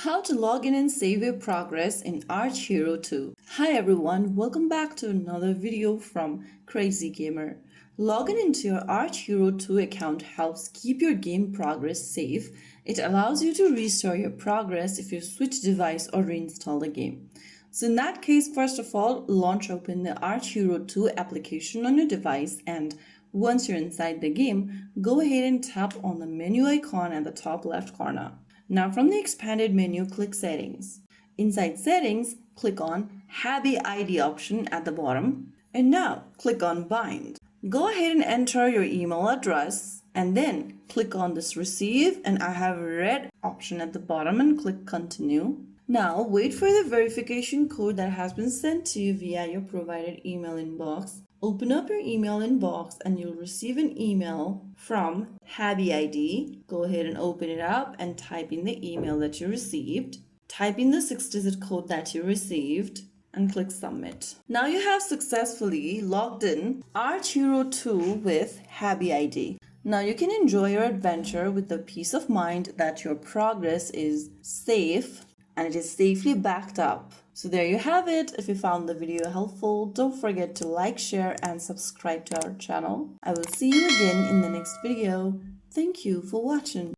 How to log in and save your progress in Archero 2. Hi everyone, welcome back to another video from Crazy Gamer. Logging into your Archero 2 account helps keep your game progress safe. It allows you to restore your progress if you switch device or reinstall the game. So in that case, first of all, open the Archero 2 application on your device, and once you're inside the game, go ahead and tap on the menu icon at the top left corner. Now from the expanded menu, click Settings. Inside Settings, click on Happy ID option at the bottom. And now click on Bind. Go ahead and enter your email address and then click on this Receive, and I have a red option at the bottom, and click Continue. Now wait for the verification code that has been sent to you via your provided email inbox. Open up your email inbox and you'll receive an email from Happy ID. Go ahead and open it up and type in the email that you received. Type in the 6-digit code that you received and click Submit. Now you have successfully logged in Archero 2 with Happy ID. Now you can enjoy your adventure with the peace of mind that your progress is safe and it is safely backed up. So there you have it. If you found the video helpful, don't forget to like, share, and subscribe to our channel. I will see you again in the next video. Thank you for watching.